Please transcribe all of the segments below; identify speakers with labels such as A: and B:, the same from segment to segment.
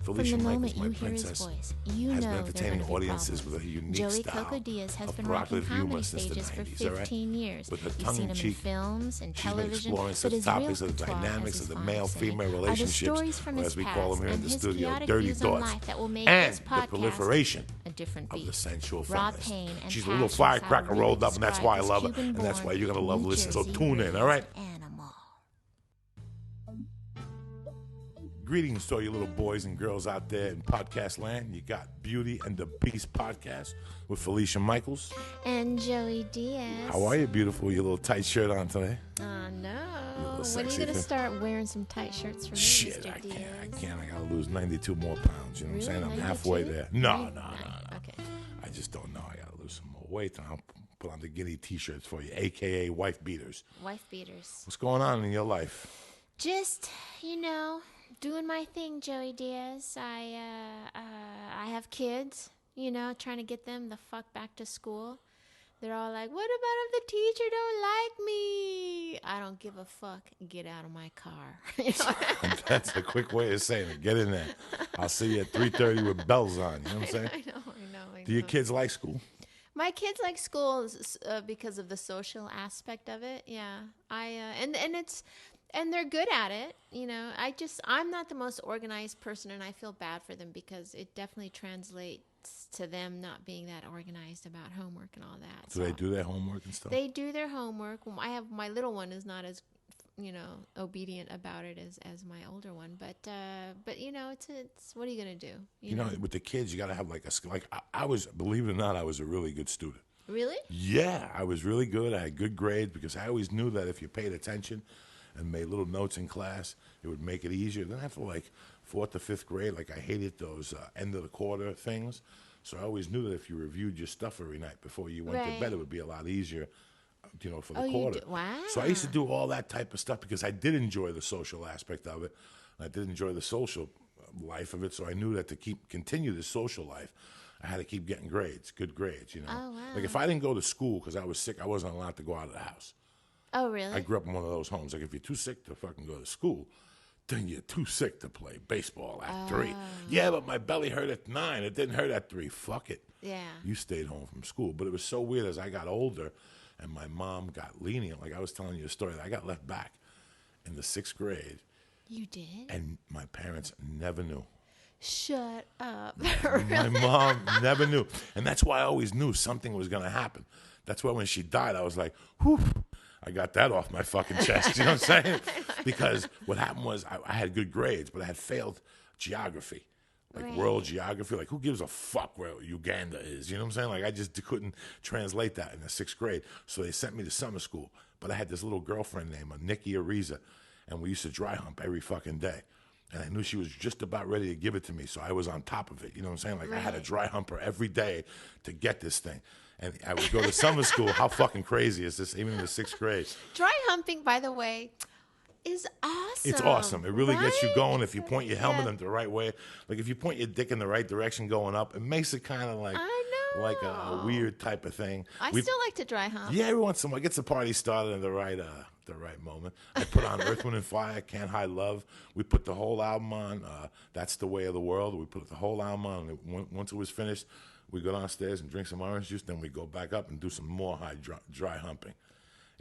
A: Felicia
B: From the
A: Michaels,
B: moment
A: my
B: you hear his
A: princess,
B: voice, you
A: has
B: know
A: been
B: there are
A: entertaining
B: gonna be
A: audiences
B: problems.
A: with a unique
B: Joey
A: style
B: Coco Diaz has
A: of
B: been rocking
A: provocative humor
B: comedy
A: since the
B: stages for
A: 90s, all right?
B: 15 years.
A: With her
B: You've
A: tongue
B: seen
A: in
B: him in
A: cheek,
B: films and
A: she's been
B: television,
A: exploring
B: but
A: such
B: his real
A: topics as the
B: patois, as
A: dynamics
B: his
A: of the
B: fans say,
A: male-female
B: are the
A: relationships,
B: stories from
A: or
B: his
A: as we call
B: past
A: them here in
B: and
A: the
B: his
A: studio,
B: chaotic
A: dirty
B: views on
A: thoughts,
B: life that will make
A: and
B: this
A: the
B: podcast
A: proliferation
B: a different
A: of the
B: beast.
A: sensual
B: Raw
A: feminist.
B: pain and
A: She's a little
B: passion is how to
A: firecracker
B: really
A: rolled up, and that's why I
B: describe
A: love her,
B: this
A: and that's why you're going to love
B: New
A: listening. So
B: Jersey
A: tune in, all right?
B: animal.
A: Greetings to all you little boys and girls out there in podcast land. You got Beauty and the Beast podcast with Felicia Michaels.
B: And Joey Diaz.
A: How are you, beautiful? Your little tight shirt on today.
B: No.
A: little
B: When are you
A: sexy
B: going to
A: thing.
B: start wearing some tight shirts for me,
A: Shit,
B: Mr.
A: I
B: Diaz?
A: can't. I got to lose 92 more pounds. You know what I'm saying? I'm
B: 92?
A: halfway there. No.
B: Okay.
A: I just don't know. I got to lose some more weight. And I'll put on the guinea t-shirts for you, a.k.a. wife beaters.
B: Wife beaters.
A: What's going on in your life?
B: Just, doing my thing, Joey Diaz. I have kids, trying to get them the fuck back to school. They're all like, what about if the teacher don't like me? I don't give a fuck. Get out of my car.
A: That's a quick way of saying it. Get in there. I'll see you at 3:30 with bells on. You know what I'm saying?
B: I know.
A: Do your kids like school?
B: My kids like school because of the social aspect of it. Yeah, and they're good at it. I'm not the most organized person, and I feel bad for them because it definitely translates to them not being that organized about homework and all that.
A: Do they do their homework and stuff?
B: They do their homework. I have my little one is not as obedient about it as my older one, but it's what are you gonna do?
A: You know, with the kids, you got to have like a skill. Like I was, believe it or not, I was a really good student.
B: Really?
A: Yeah, I was really good. I had good grades because I always knew that if you paid attention and made little notes in class, it would make it easier. Then after like 4th to 5th grade, like I hated those end of the quarter things. So I always knew that if you reviewed your stuff every night before you went to bed, it would be a lot easier, for the quarter.
B: Wow.
A: So I used to do all that type of stuff because I did enjoy the social aspect of it. I did enjoy the social life of it. So I knew that to continue the social life, I had to keep getting grades, good grades,
B: Oh, wow.
A: Like if I didn't go to school because I was sick, I wasn't allowed to go out of the house.
B: Oh, really?
A: I grew up in one of those homes. Like if you're too sick to fucking go to school, then you're too sick to play baseball at 3. Yeah, but my belly hurt at 9. It didn't hurt at 3. Fuck it.
B: Yeah.
A: You stayed home from school. But it was so weird as I got older and my mom got lenient. Like I was telling you a story that I got left back in the 6th grade.
B: You did?
A: And my parents never knew.
B: Shut up.
A: My mom never knew. And that's why I always knew something was going to happen. That's why when she died, I was like, whew. I got that off my fucking chest, you know what I'm saying? Because what happened was I had good grades, but I had failed geography, like world geography. Like, who gives a fuck where Uganda is? You know what I'm saying? Like, I just couldn't translate that in the 6th grade. So they sent me to summer school. But I had this little girlfriend named Nikki Ariza, and we used to dry hump every fucking day. And I knew she was just about ready to give it to me, so I was on top of it. You know what I'm saying? Like, I had to dry hump her every day to get this thing. And I would go to summer school. How fucking crazy is this, even in the 6th grade?
B: Dry humping, by the way, is awesome.
A: It's awesome. It really gets you going if you point your helmet
B: Yeah.
A: in the right way. Like if you point your dick in the right direction going up, it makes it kind of like like a weird type of thing.
B: I still like to dry hump.
A: Yeah, every once in a while, gets the party started at the right moment. I put on Earth, Wind, and Fire, Can't Hide Love. We put the whole album on. That's the Way of the World. We put the whole album on. And once it was finished, we go downstairs and drink some orange juice. Then we go back up and do some more dry humping.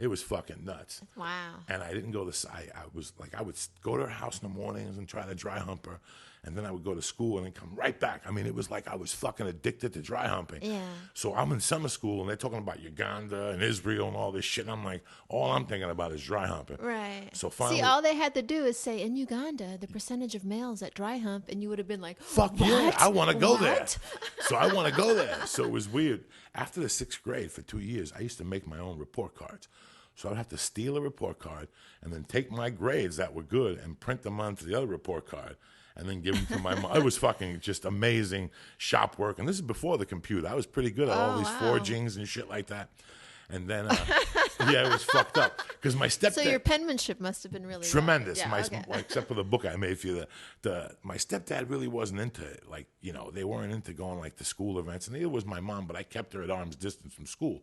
A: It was fucking nuts.
B: Wow.
A: And I didn't go to, I would go to her house in the mornings and try to dry hump her. And then I would go to school and then come right back. I mean, it was like I was fucking addicted to dry humping.
B: Yeah.
A: So I'm in summer school and they're talking about Uganda and Israel and all this shit. And I'm like, all I'm thinking about is dry humping.
B: Right.
A: So finally,
B: see, all they had to do is say, in Uganda, the percentage of males that dry hump, and you would have been like,
A: fuck
B: what?
A: yeah, I want to go
B: What?
A: there. So I want to go there. So it was weird. After the 6th grade, for 2 years, I used to make my own report cards. So I'd have to steal a report card and then take my grades that were good and print them onto the other report card and then give them to my mom. It was fucking just amazing shop work. And this is before the computer. I was pretty good at all these forgings and shit like that. And then, yeah, it was fucked up. Because my stepdad...
B: So your penmanship must have been really
A: tremendous.
B: Yeah,
A: Except for the book I made for you. My stepdad really wasn't into it. Like, they weren't into going like to school events. And neither was my mom, but I kept her at arm's distance from school.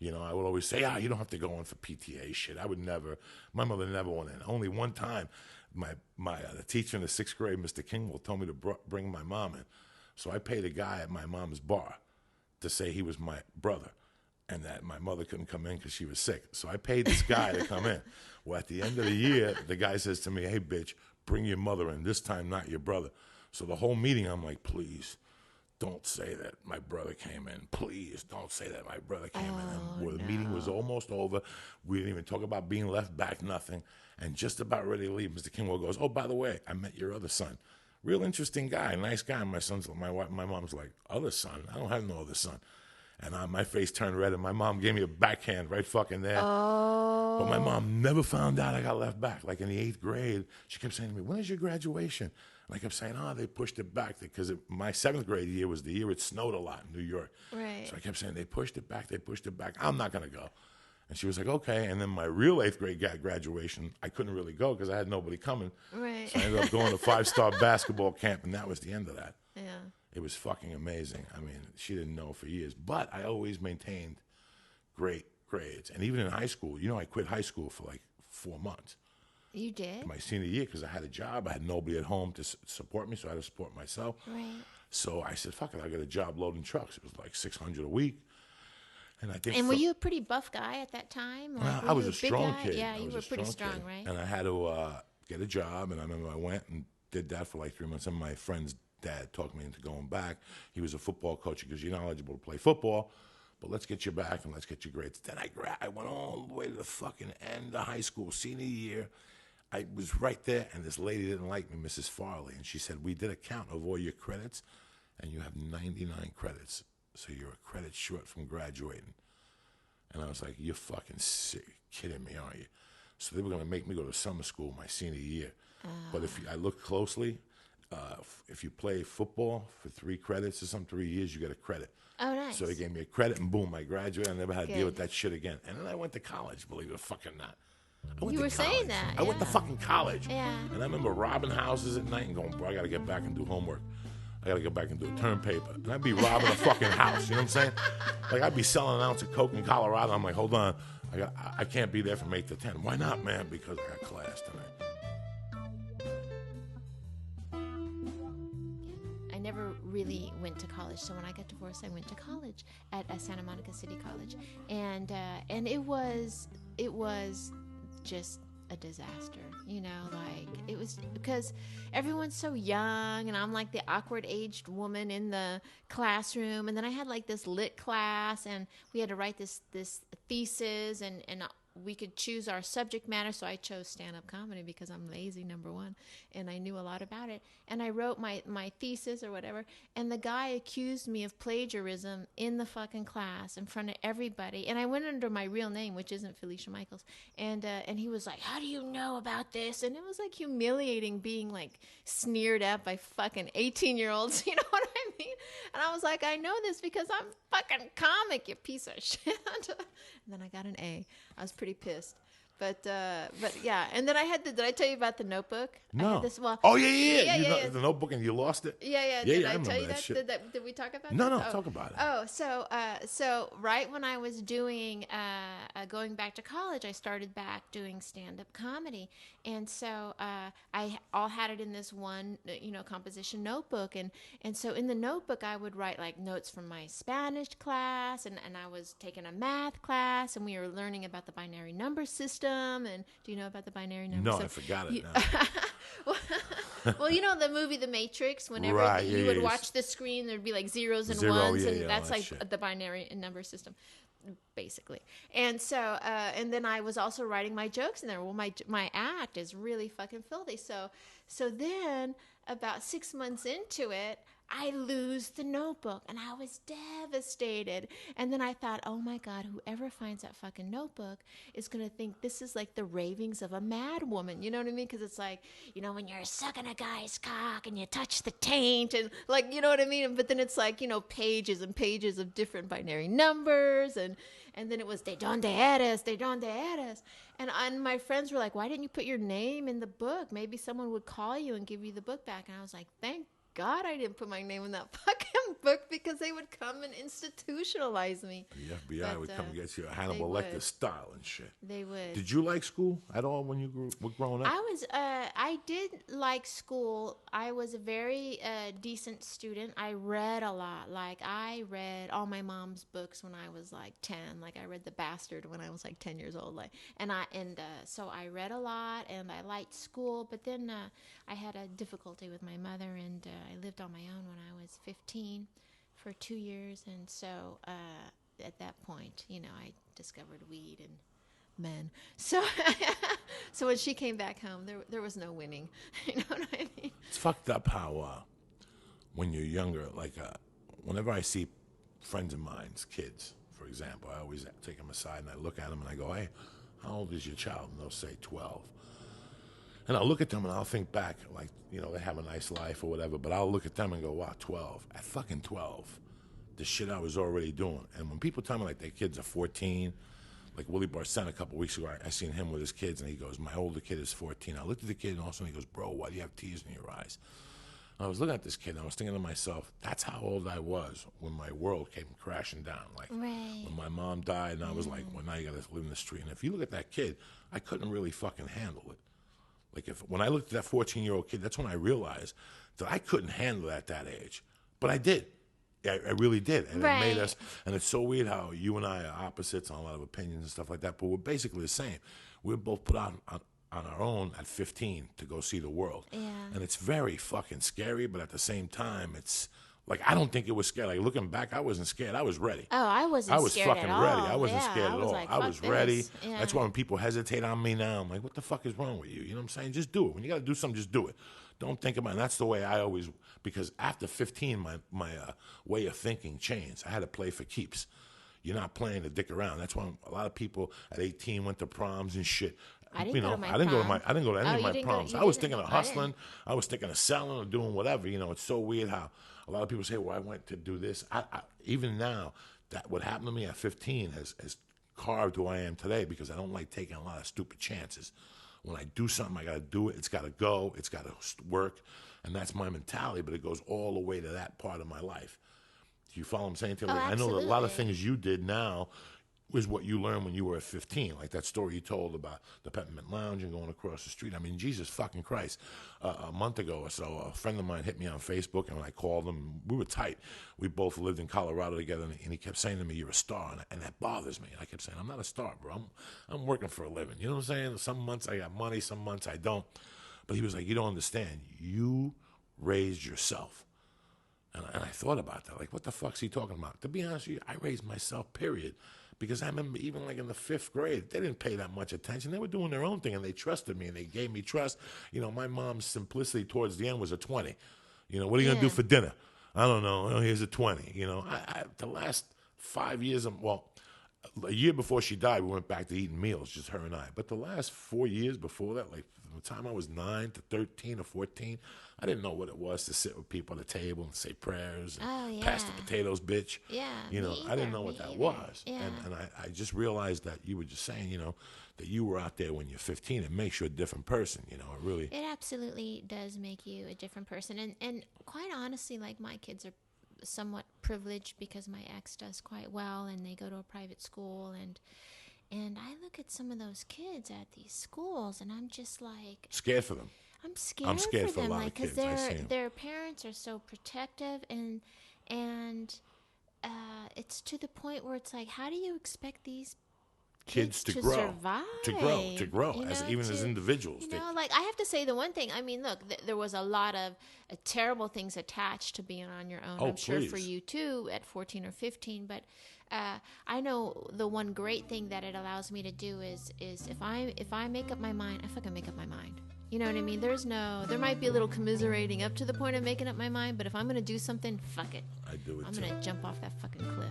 A: I would always say, you don't have to go in for PTA shit. I would never. My mother never went in. Only one time, the teacher in the 6th grade, Mr. Kingwell, told me to bring my mom in. So I paid a guy at my mom's bar to say he was my brother and that my mother couldn't come in because she was sick. So I paid this guy to come in. Well, at the end of the year, the guy says to me, hey, bitch, bring your mother in. This time, not your brother. So the whole meeting, I'm like, please, don't say that my brother came in. Please don't say that my brother came in. And the meeting was almost over. We didn't even talk about being left back, nothing. And just about ready to leave, Mr. Kingwell goes, oh, by the way, I met your other son. Real interesting guy, nice guy. My mom's like, other son? I don't have no other son. And my face turned red, and my mom gave me a backhand right fucking there.
B: Oh.
A: But my mom never found out I got left back. Like in the 8th grade, she kept saying to me, when is your graduation? And I kept saying, they pushed it back because my 7th grade year was the year it snowed a lot in New York.
B: Right.
A: So I kept saying, they pushed it back. I'm not going to go. And she was like, okay. And then my real 8th grade graduation, I couldn't really go because I had nobody coming.
B: Right.
A: So I ended up going to 5-star basketball camp, and that was the end of that.
B: Yeah.
A: It was fucking amazing. I mean, she didn't know for years. But I always maintained great grades. And even in high school, I quit high school for like 4 months.
B: You did?
A: My senior year because I had a job. I had nobody at home to support me, so I had to support myself.
B: Right.
A: So I said, fuck it, I got a job loading trucks. It was like $600 a week. And I think.
B: And were you a pretty buff guy at that time?
A: I was a strong kid.
B: Yeah, you were pretty strong, right?
A: And I had to get a job, and I remember I went and did that for like 3 months. And my friend's dad talked me into going back. He was a football coach. He goes, you're not eligible to play football, but let's get you back and let's get your grades. Then I went all the way to the fucking end of high school, senior year. I was right there, and this lady didn't like me, Mrs. Farley, and she said, we did a count of all your credits, and you have 99 credits, so you're a credit short from graduating. And I was like, you're fucking sick, kidding me, aren't you? So they were going to make me go to summer school my senior year. But I looked closely, if you play football for 3 credits or 3 years, you get a credit.
B: Oh, nice.
A: So they gave me a credit, and boom, I graduated. I never had to deal with
B: Good.
A: that shit again. And then I went to college, believe it or fucking not.
B: You were saying that.
A: I went to
B: yeah.
A: fucking college.
B: Yeah.
A: And I remember robbing houses at night and going, bro, I got to get back and do homework. I got to go back and do a term paper. And I'd be robbing a fucking house. You know what I'm saying? Like, I'd be selling an ounce of coke in Colorado. I'm like, hold on. I can't be there from 8 to 10. Why not, man? Because I got class tonight.
B: I never really went to college. So when I got divorced, I went to college at Santa Monica City College. And it was just a disaster, like it was because everyone's so young and I'm like the awkward aged woman in the classroom. And then I had like this lit class and we had to write this thesis and we could choose our subject matter. So I chose stand-up comedy because I'm lazy, number one, and I knew a lot about it. And I wrote my thesis or whatever, and the guy accused me of plagiarism in the fucking class in front of everybody. And I went under my real name, which isn't Felicia Michaels. And he was like, how do you know about this? And it was like humiliating being like sneered at by fucking 18-year-olds. You know what I mean? And I was like, I know this because I'm fucking comic, you piece of shit. And then I got an A. I was pretty pissed. But yeah. And then I had did I tell you about the notebook?
A: No.
B: I had this,
A: Oh, yeah.
B: Yeah.
A: The notebook and you lost it?
B: Yeah.
A: Yeah,
B: Did
A: I
B: I tell you
A: remember
B: that?
A: shit.
B: Did we talk about
A: No,
B: that?
A: talk about it.
B: Oh, so right when I was doing, going back to college, I started back doing stand-up comedy. And so I all had it in this one, composition notebook. And so in the notebook, I would write like notes from my Spanish class, and I was taking a math class, and we were learning about the binary number system. And do you know about the binary number system?
A: No, I forgot it now.
B: Well, the movie The Matrix, whenever
A: Right,
B: you would watch the screen, there'd be like zeros and ones, and that's
A: all that
B: like
A: shit.
B: the binary number system, basically. And so, and then I was also writing my jokes in there. Well, my act is really fucking filthy. So then about 6 months into it, I lose the notebook, and I was devastated. And then I thought, oh my God, whoever finds that fucking notebook is going to think this is like the ravings of a mad woman. You know what I mean? Because it's like, when you're sucking a guy's cock and you touch the taint and like, you know what I mean? But then it's like, pages and pages of different binary numbers. And then it was, de donde eres. And my friends were like, why didn't you put your name in the book? Maybe someone would call you and give you the book back. And I was like, thank God I didn't put my name in that fucking book because they would come and institutionalize me.
A: The FBI would come get you, Hannibal Lecter style and shit.
B: They would.
A: Did you like school at all when you were growing up?
B: I did like school. I was a very decent student. I read a lot. Like, I read all my mom's books when I was like 10. Like, I read The Bastard when I was like 10 years old. Like, so I read a lot, and I liked school. But then I had a difficulty with my mother, and I lived on my own when I was 15 for 2 years. And so at that point, I discovered weed and men. So so when she came back home, there was no winning. You know what I mean?
A: It's fucked up how when you're younger, like whenever I see friends of mine's kids, for example, I always take them aside and I look at them and I go, hey, how old is your child? And they'll say 12. And I'll look at them and I'll think back, like, they have a nice life or whatever, but I'll look at them and go, wow, 12. At fucking 12, the shit I was already doing. And when people tell me like their kids are 14, like Willie Barcena a couple weeks ago, I seen him with his kids, and he goes, my older kid is 14. I looked at the kid, and all of a sudden he goes, bro, why do you have tears in your eyes? I was looking at this kid, and I was thinking to myself, that's how old I was when my world came crashing down. Like, when my mom died, and I was like, well, now you got to live in the street. And if you look at that kid, I couldn't really fucking handle it. Like, when I looked at that 14-year-old kid, that's when I realized that I couldn't handle it at that age. But I did. I really did. And it made us, and it's so weird how you and I are opposites on a lot of opinions and stuff like that, but we're basically the same. We're both put on our own at 15 to go see the world. Yeah. And it's very fucking scary, but at the same time, it's like, I don't think it was scary. Like, looking back, I wasn't scared. I was ready.
B: Oh, I wasn't scared
A: fucking
B: at all.
A: ready. I wasn't scared at all.
B: Like,
A: I was ready.
B: Yeah.
A: That's why when people hesitate on me now, I'm like, what the fuck is wrong with you? You know what I'm saying? Just do it. When you got to do something, just do it. Don't think about it. And that's the way I always, because after 15, my way of thinking changed. I had to play for keeps. You're not playing to dick around. That's why a lot of people at 18 went to proms and shit.
B: I didn't go to my
A: I didn't go to any of my proms. I was thinking of hustling. I was thinking of selling or doing whatever. It's so weird how a lot of people say, well, I went to do this. Even now, that what happened to me at 15 has carved who I am today, because I don't like taking a lot of stupid chances. When I do something, I got to do it. It's got to go. It's got to work. And that's my mentality, but it goes all the way to that part of my life. Do you follow what I'm saying? Like, I know that a lot of things you did now was what you learned when you were 15. Like that story you told about the Peppermint Lounge and going across the street. I mean, Jesus fucking Christ. A month ago or so, a friend of mine hit me on Facebook, and when I called him, we were tight. We both lived in Colorado together, and he kept saying to me, you're a star, and that bothers me. And I kept saying, I'm not a star, bro. I'm working for a living. You know what I'm saying? Some months I got money, some months I don't. But he was like, you don't understand. You raised yourself. And I thought about that. Like, what the fuck's he talking about? To be honest with you, I raised myself, period. Because I remember even like in the 5th grade, they didn't pay that much attention. They were doing their own thing, and they trusted me, and they gave me trust. My mom's simplicity towards the end was a 20. What are you going to do for dinner? I don't know. Oh, here's a 20. The last 5 years, a year before she died, we went back to eating meals, just her and I. But the last 4 years before that, like from the time I was 9 to 13 or 14, I didn't know what it was to sit with people at the table and say prayers and pass the potatoes, bitch.
B: Yeah.
A: I didn't know what that was. Yeah. And I just realized that you were just saying, that you were out there when you're 15. It makes you a different person,
B: It absolutely does make you a different person. And quite honestly, like, my kids are somewhat privileged because my ex does quite well, and they go to a private school, and I look at some of those kids at these schools, and I'm just like
A: scared for them.
B: I'm scared for them,
A: a lot
B: like,
A: of kids.
B: because their parents are so protective, and it's to the point where it's like, how do you expect these kids to
A: grow,
B: survive,
A: as individuals?
B: Like, I have to say the one thing. I mean, look, there was a lot of terrible things attached to being on your own. I'm sure for you too at 14 or 15. But I know the one great thing that it allows me to do is if I make up my mind, I fucking make up my mind. You know what I mean? There might be a little commiserating up to the point of making up my mind, but if I'm gonna do something, fuck it.
A: I do it.
B: I'm gonna jump off that fucking cliff.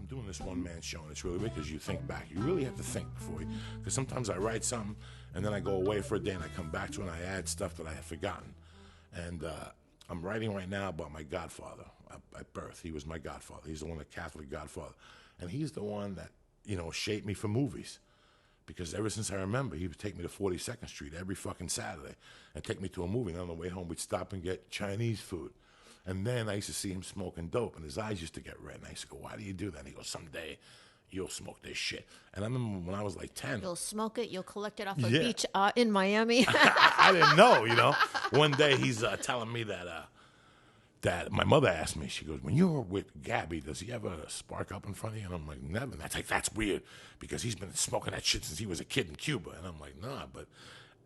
A: Doing this one-man show, and it's really weird because you think back. You really have to think before you, because sometimes I write something and then I go away for a day and I come back to it and I add stuff that I had forgotten. And I'm writing right now about my godfather at birth. He was my godfather. He's the one, the Catholic godfather. And he's the one that, shaped me for movies. because ever since I remember, he would take me to 42nd Street every fucking Saturday and take me to a movie. And on the way home, we'd stop and get Chinese food. And then I used to see him smoking dope, and his eyes used to get red. And I used to go, why do you do that? And he goes, someday you'll smoke this shit. And I remember when I was like 10.
B: You'll smoke it. You'll collect it off a
A: Yeah.
B: beach in Miami.
A: I didn't know, you know. One day he's telling me that my mother asked me, she goes, when you're with Gabby, does he ever spark up in front of you? And I'm like, never. And that's weird because he's been smoking that shit since he was a kid in Cuba. And I'm like, nah, but,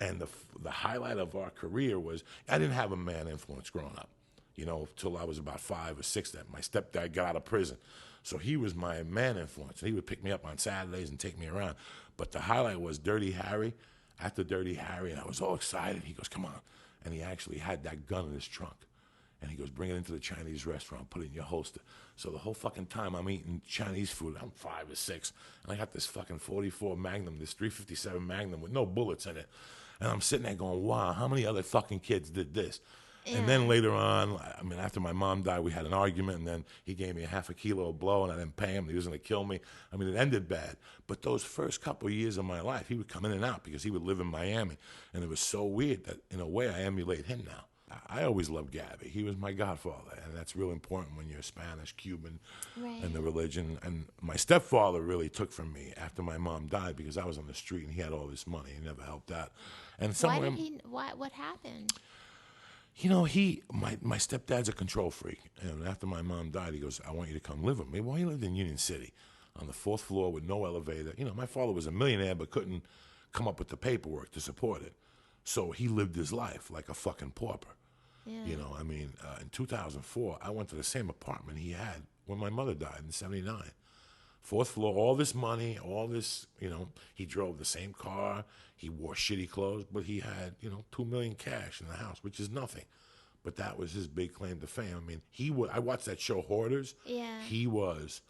A: and the highlight of our career was, I didn't have a man influence growing up, you know, till I was about 5 or 6 that my stepdad got out of prison. So he was my man influence. He would pick me up on Saturdays and take me around. But the highlight was Dirty Harry. After Dirty Harry, and I was all excited. He goes, come on. And he actually had that gun in his trunk. And he goes, bring it into the Chinese restaurant, put it in your holster. So the whole fucking time I'm eating Chinese food, I'm 5 or 6, and I got this fucking 44 Magnum, this 357 Magnum with no bullets in it. And I'm sitting there going, wow, how many other fucking kids did this? Yeah. And then later on, I mean, after my mom died, we had an argument, and then he gave me a half a kilo of blow, and I didn't pay him. He was going to kill me. I mean, it ended bad. But those first couple of years of my life, he would come in and out because he would live in Miami. And it was so weird that, in a way, I emulate him now. I always loved Gabby. He was my godfather, and that's real important when you're Spanish, Cuban, right, and the religion. And my stepfather really took from me after my mom died because I was on the street and he had all this money. He never helped out. And somewhere,
B: what happened?
A: You know, my stepdad's a control freak, and after my mom died, he goes, I want you to come live with me. Well, he lived in Union City on the 4th floor with no elevator. You know, my father was a millionaire but couldn't come up with the paperwork to support it. So he lived his life like a fucking pauper. Yeah. You know, I mean, in 2004, I went to the same apartment he had when my mother died in 79. 4th floor, all this money, all this, you know, he drove the same car, he wore shitty clothes, but he had, you know, $2 million cash in the house, which is nothing. But that was his big claim to fame. I mean, I watched that show Hoarders. Yeah. He was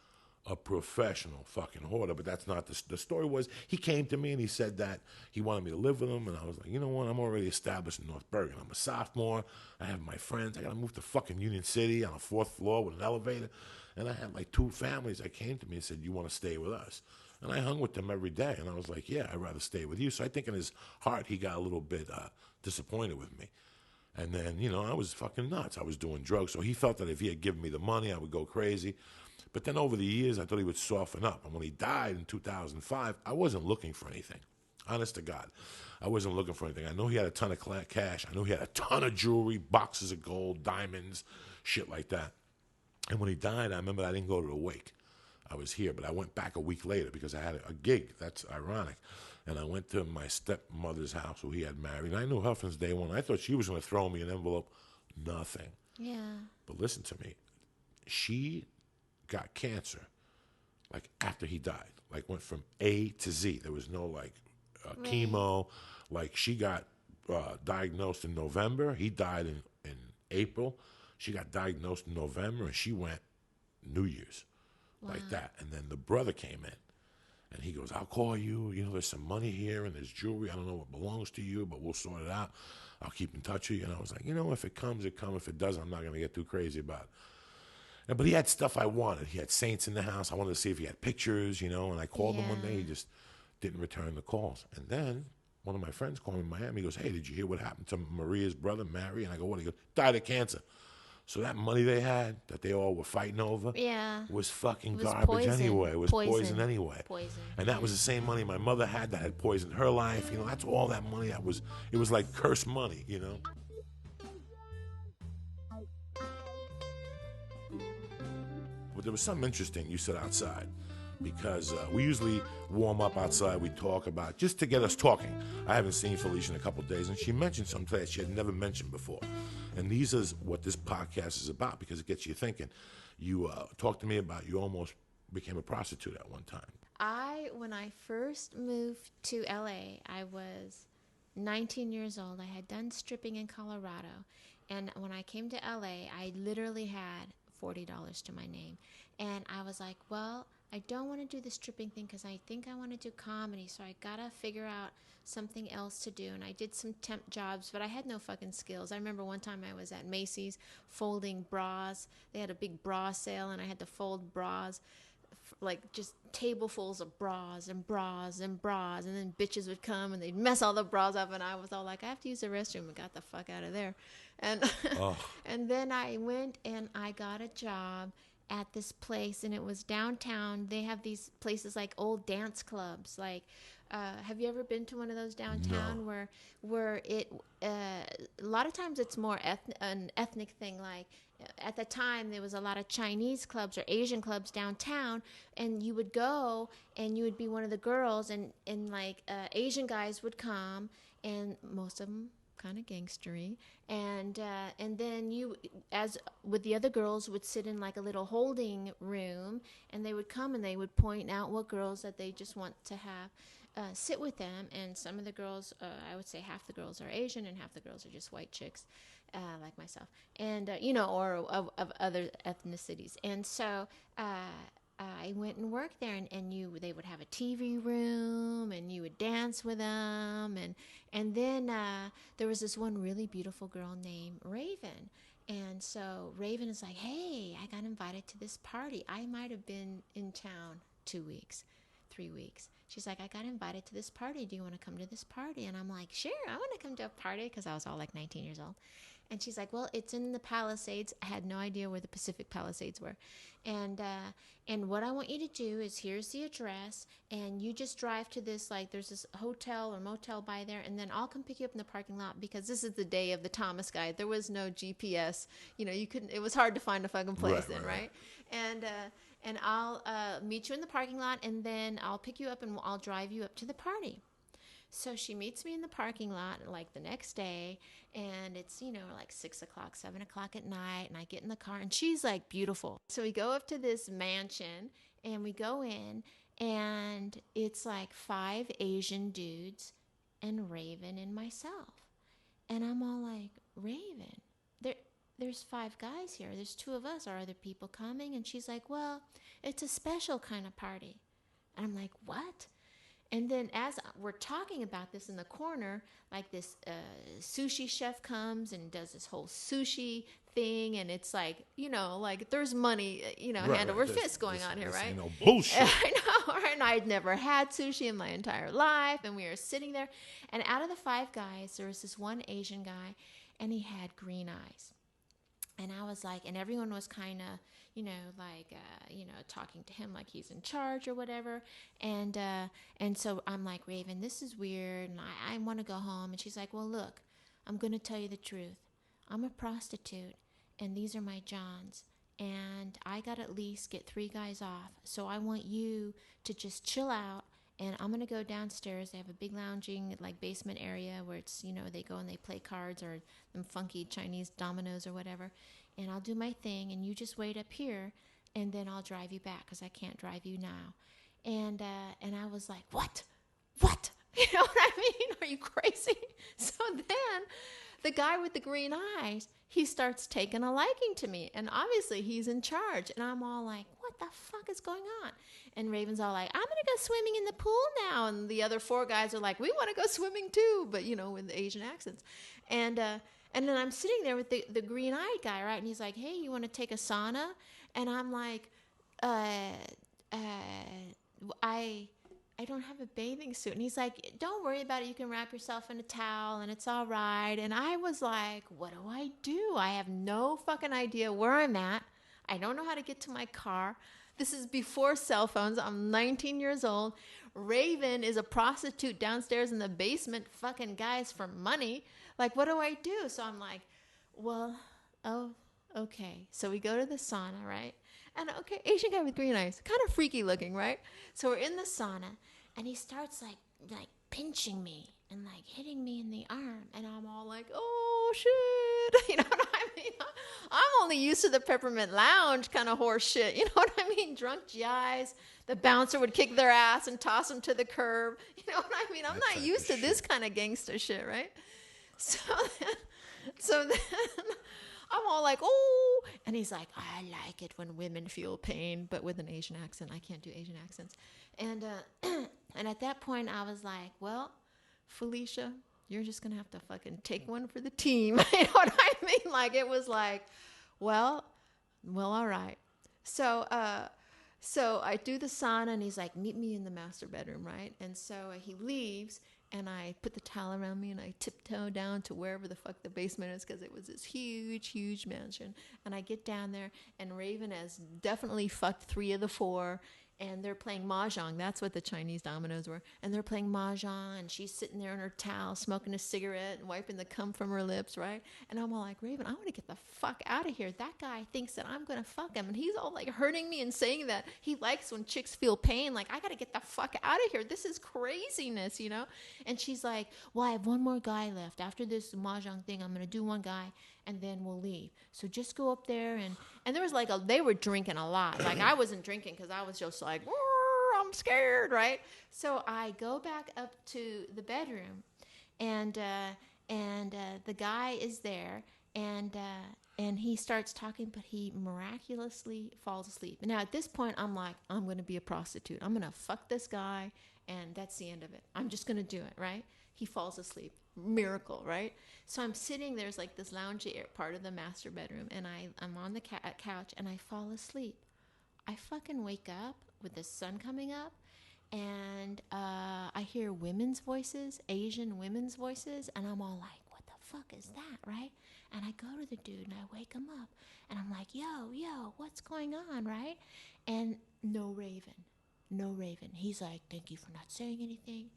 A: a professional fucking hoarder, but that's not the story. Was he came to me and he said that he wanted me to live with him, and I was like, you know what, I'm already established in North Bergen. I'm a sophomore, I have my friends, I gotta move to fucking Union City on a 4th floor with an elevator. And I had like 2 families that came to me and said, you want to stay with us? And I hung with them every day, and I was like, yeah, I'd rather stay with you. So I think in his heart he got a little bit disappointed with me. And then, you know, I was fucking nuts. I was doing drugs, so he felt that if he had given me the money, I would go crazy. But then over the years, I thought he would soften up. And when he died in 2005, I wasn't looking for anything. Honest to God, I wasn't looking for anything. I knew he had a ton of cash. I knew he had a ton of jewelry, boxes of gold, diamonds, shit like that. And when he died, I remember I didn't go to the wake. I was here, but I went back a week later because I had a gig. That's ironic. And I went to my stepmother's house who he had married. And I knew her since day one. I thought she was going to throw me an envelope. Nothing. Yeah. But listen to me. She got cancer, like after he died, like went from A to Z. There was no like chemo. Like she got diagnosed in November. He died in April. She got diagnosed in November, and she went New Year's, like that. And then the brother came in, and he goes, I'll call you. You know, there's some money here, and there's jewelry. I don't know what belongs to you, but we'll sort it out. I'll keep in touch with you. And I was like, you know, if it comes, it comes. If it doesn't, I'm not going to get too crazy about it. But he had stuff I wanted. He had saints in the house. I wanted to see if he had pictures, you know, and I called him one day. He just didn't return the calls. And then one of my friends called me in Miami. He goes, hey, did you hear what happened to Maria's brother, Mary? And I go, what? He goes, died of cancer. So that money they had that they all were fighting over was fucking garbage anyway. It was poison anyway. And that was the same money my mother had that had poisoned her life. You know, that's all that money it was like cursed money, you know. But there was something interesting you said outside, because we usually warm up outside. We talk about, just to get us talking. I haven't seen Felicia in a couple of days, and she mentioned something that she had never mentioned before. And these is what this podcast is about, because it gets you thinking. You talked to me about you almost became a prostitute at one time.
B: When I first moved to LA, I was 19 years old. I had done stripping in Colorado. And when I came to LA, I literally had $40 to my name. And I was like, well, I don't want to do the stripping thing because I think I want to do comedy. So I got to figure out something else to do. And I did some temp jobs, but I had no fucking skills. I remember one time I was at Macy's folding bras. They had a big bra sale, and I had to fold bras like just tablesfuls of bras and bras and bras, and then bitches would come and they'd mess all the bras up, and I was all like, I have to use the restroom, and got the fuck out of there. And and then I went and I got a job at this place, and it was downtown. They have these places like old dance clubs. Like, have you ever been to one of those downtown?
A: No.
B: where it a lot of times it's more an ethnic thing. Like at the time there was a lot of Chinese clubs or Asian clubs downtown, and you would go and you would be one of the girls, and like Asian guys would come, and most of them kind of gangstery, and then you, as with the other girls, would sit in like a little holding room, and they would come and they would point out what girls that they just want to have sit with them. And some of the girls, I would say half the girls are Asian and half the girls are just white chicks, like myself, and or of other ethnicities. And so I went and worked there, and they would have a TV room, and you would dance with them, and then there was this one really beautiful girl named Raven, and so Raven is like, hey, I got invited to this party. I might have been in town 2 weeks, 3 weeks. She's like, I got invited to this party. Do you want to come to this party? And I'm like, sure, I want to come to a party, because I was all like 19 years old. And she's like, well, it's in the Palisades. I had no idea where the Pacific Palisades were. And what I want you to do is, here's the address, and you just drive to this, like, there's this hotel or motel by there, and then I'll come pick you up in the parking lot, because this is the day of the Thomas guy. There was no GPS. You couldn't, it was hard to find a fucking place right? And I'll meet you in the parking lot, and then I'll pick you up, and I'll drive you up to the party. So she meets me in the parking lot, like the next day, and it's, like 6 o'clock, 7 o'clock at night, and I get in the car, and she's like beautiful. So we go up to this mansion, and we go in, and it's like 5 Asian dudes and Raven and myself. And I'm all like, Raven, there's 5 guys here. There's 2 of us. Are other people coming? And she's like, well, it's a special kind of party. And I'm like, what? And then as we're talking about this in the corner, like this sushi chef comes and does this whole sushi thing. And it's like, like there's money, hand over fist going on here, right?
A: Bullshit.
B: I know, right? And I'd never had sushi in my entire life. And we were sitting there. And out of the 5 guys, there was this one Asian guy, and he had green eyes. And I was like, and everyone was kind of, talking to him like he's in charge or whatever. And so I'm like, Raven, this is weird, and I want to go home. And she's like, well, look, I'm going to tell you the truth. I'm a prostitute, and these are my Johns, and I got to at least get 3 guys off. So I want you to just chill out, and I'm going to go downstairs. They have a big lounging, like, basement area where it's, they go and they play cards or them funky Chinese dominoes or whatever. And I'll do my thing, and you just wait up here, and then I'll drive you back, because I can't drive you now. And I was like, what? You know what I mean? Are you crazy? So then the guy with the green eyes, he starts taking a liking to me. And obviously he's in charge. And I'm all like, what the fuck is going on? And Raven's all like, I'm going to go swimming in the pool now. And the other 4 guys are like, we want to go swimming too. But, with the Asian accents. And then I'm sitting there with the green-eyed guy, right? And he's like, hey, you want to take a sauna? And I'm like, I don't have a bathing suit. And he's like, don't worry about it. You can wrap yourself in a towel, and it's all right. And I was like, what do? I have no fucking idea where I'm at. I don't know how to get to my car. This is before cell phones. I'm 19 years old. Raven is a prostitute downstairs in the basement, fucking guys for money. Like, what do I do? So I'm like, well, okay. So we go to the sauna, right? And okay, Asian guy with green eyes, kind of freaky looking, right? So we're in the sauna, and he starts like pinching me and like hitting me in the arm, and I'm all like, oh shit, you know what I mean? I'm only used to the Peppermint Lounge kind of horse shit, you know what I mean? Drunk GIs, the bouncer would kick their ass and toss them to the curb, you know what I mean? I'm not used to this kind of gangster shit, right? So then I'm all like, oh, and he's like, I like it when women feel pain, but with an Asian accent. I can't do Asian accents. And and at that point, I was like, well, Felicia, you're just going to have to fucking take one for the team. You know what I mean? Like, it was like, well, all right. So
C: So I do the sauna, and he's like, meet me in the master bedroom, right? And so he leaves, and I put the towel around me, and I tiptoe down to wherever the fuck the basement is, because it was this huge, huge mansion. And I get down there, and Raven has definitely fucked 3 of the 4, and they're playing mahjong. That's what the Chinese dominoes were. And they're playing mahjong, and she's sitting there in her towel, smoking a cigarette and wiping the cum from her lips, right? And I'm all like, Raven, I want to get the fuck out of here. That guy thinks that I'm going to fuck him. And he's all like hurting me and saying that he likes when chicks feel pain. Like, I got to get the fuck out of here. This is craziness, you know? And she's like, well, I have one more guy left. After this mahjong thing, I'm going to do one guy, and then we'll leave. So just go up there. And there was like they were drinking a lot. Like, I wasn't drinking because I was just like, I'm scared, right? So I go back up to the bedroom, and the guy is there, and he starts talking, but he miraculously falls asleep. And now at this point, I'm like, I'm going to be a prostitute. I'm going to fuck this guy, and that's the end of it. I'm just going to do it, right? He falls asleep. Miracle, right? So I'm sitting, there's like this loungy part of the master bedroom, and I'm on the couch, and I fall asleep. I fucking wake up with the sun coming up, and I hear women's voices, Asian women's voices, and I'm all like, what the fuck is that, right? And I go to the dude, and I wake him up, and I'm like, yo, what's going on, right? And no Raven. He's like, thank you for not saying anything.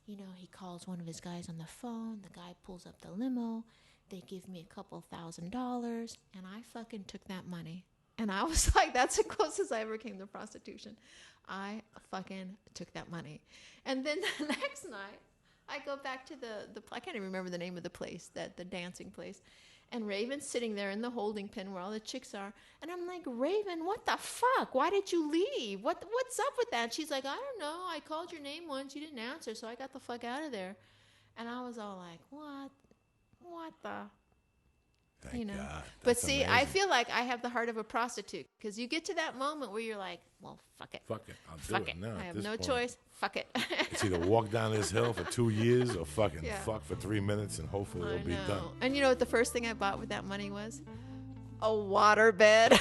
C: You know, he calls one of his guys on the phone. The guy pulls up the limo. They give me a couple $1,000, and I fucking took that money. And I was like, that's the closest I ever came to prostitution. I fucking took that money. And then the next night, I go back to the I can't even remember the name of the place, the dancing place. And Raven's sitting there in the holding pen where all the chicks are. And I'm like, Raven, what the fuck? Why did you leave? What's up with that? And she's like, I don't know. I called your name once. You didn't answer, so I got the fuck out of there. And I was all like, what the?
A: Thank God.
C: But
A: That's
C: see,
A: amazing.
C: I feel like I have the heart of a prostitute, because you get to that moment where you're like, well, fuck it.
A: Fuck it. I'll do
C: Fuck
A: it.
C: it.
A: Now,
C: I
A: at
C: have
A: this
C: no
A: point,
C: choice. Fuck it.
A: It's either walk down this hill for 2 years or fucking
C: Yeah.
A: fuck for 3 minutes, and hopefully
C: I
A: it'll be
C: know.
A: done.
C: And you know what the first thing I bought with that money was? A waterbed.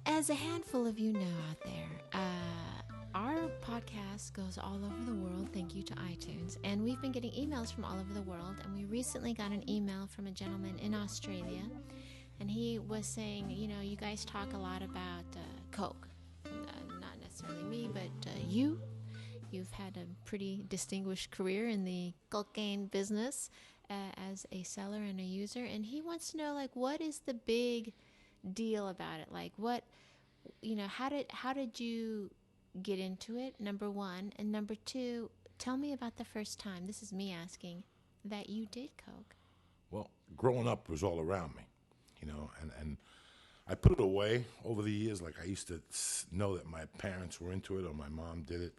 B: As a handful of you know out there, our podcast goes all over the world. Thank you to iTunes. And we've been getting emails from all over the world. And we recently got an email from a gentleman in Australia. And he was saying, you know, you guys talk a lot about coke. Not necessarily me, but you. You've had a pretty distinguished career in the cocaine business as a seller and a user. And he wants to know, like, what is the big deal about it? Like, what, you know, how did you get into it, number one? And number two, tell me about the first time, this is me asking, that you did coke.
A: Well, growing up was all around me, you know, and I put it away over the years. Like, I used to know that my parents were into it, or my mom did it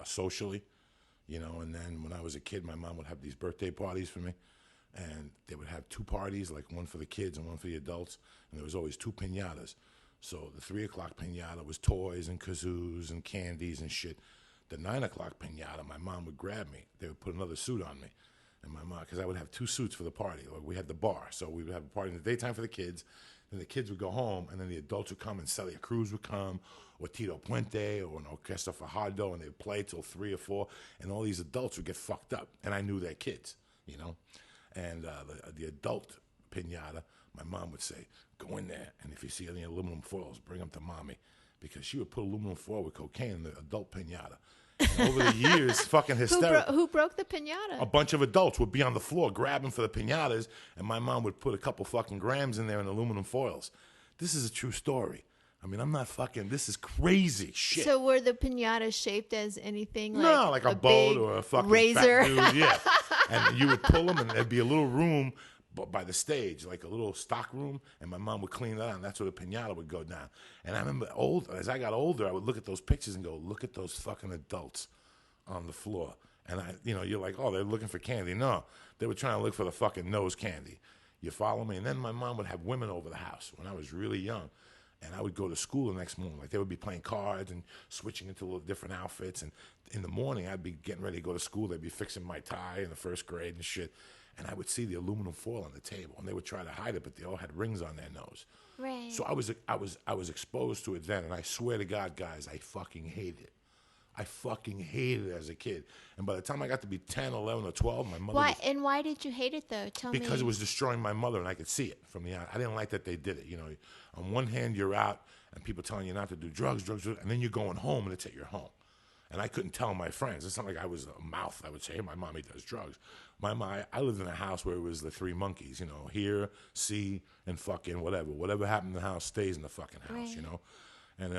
A: socially, you know, and then when I was a kid, my mom would have these birthday parties for me, and they would have 2 parties, like one for the kids and one for the adults, and there was always 2 piñatas. So the 3 o'clock piñata was toys and kazoos and candies and shit. The 9 o'clock piñata, my mom would grab me. They would put another suit on me. And my mom, because I would have 2 suits for the party. Like, we had the bar, so we would have a party in the daytime for the kids. Then the kids would go home, and then the adults would come, and Celia Cruz would come, or Tito Puente, or an Orquesta Fajardo, and they'd play till 3 or 4, and all these adults would get fucked up. And I knew their kids, you know. And the adult piñata, my mom would say, go in there, and if you see any aluminum foils, bring them to mommy, because she would put aluminum foil with cocaine in the adult piñata. And over the years, fucking hysterical.
C: Who broke the piñata?
A: A bunch of adults would be on the floor grabbing for the piñatas, and my mom would put a couple fucking grams in there in aluminum foils. This is a true story. I mean, I'm not fucking, this is crazy shit.
C: So were the piñatas shaped as anything?
A: No, like a boat
C: big
A: or a fucking
C: razor?
A: fat dude, yeah. And you would pull them, and there'd be a little room by the stage, like a little stock room, and my mom would clean that out, and that's where the piñata would go down. And I remember as I got older, I would look at those pictures and go, look at those fucking adults on the floor. And you're like, oh, they're looking for candy. No, they were trying to look for the fucking nose candy. You follow me? And then my mom would have women over the house when I was really young. And I would go to school the next morning. Like, they would be playing cards and switching into little different outfits. And in the morning, I'd be getting ready to go to school. They'd be fixing my tie in the first grade and shit. and I would see the aluminum foil on the table, and they would try to hide it, but they all had rings on their nose.
B: Right.
A: So I was exposed to it then, and I swear to God, guys, I fucking hated it. I fucking hated it as a kid. And by the time I got to be 10, 11, or 12, my mother
B: Why did you hate it though? Tell me.
A: because it was destroying my mother, and I could see it from the out. I didn't like that they did it. You know, on one hand, you're out, and people telling you not to do drugs, and then you're going home, and it's at your home. And I couldn't tell my friends. It's not like I was a mouth. I would say, hey, my mommy does drugs. I lived in a house where it was the three monkeys, you know, hear, see, and fucking whatever. Whatever happened in the house stays in the fucking house, you know. And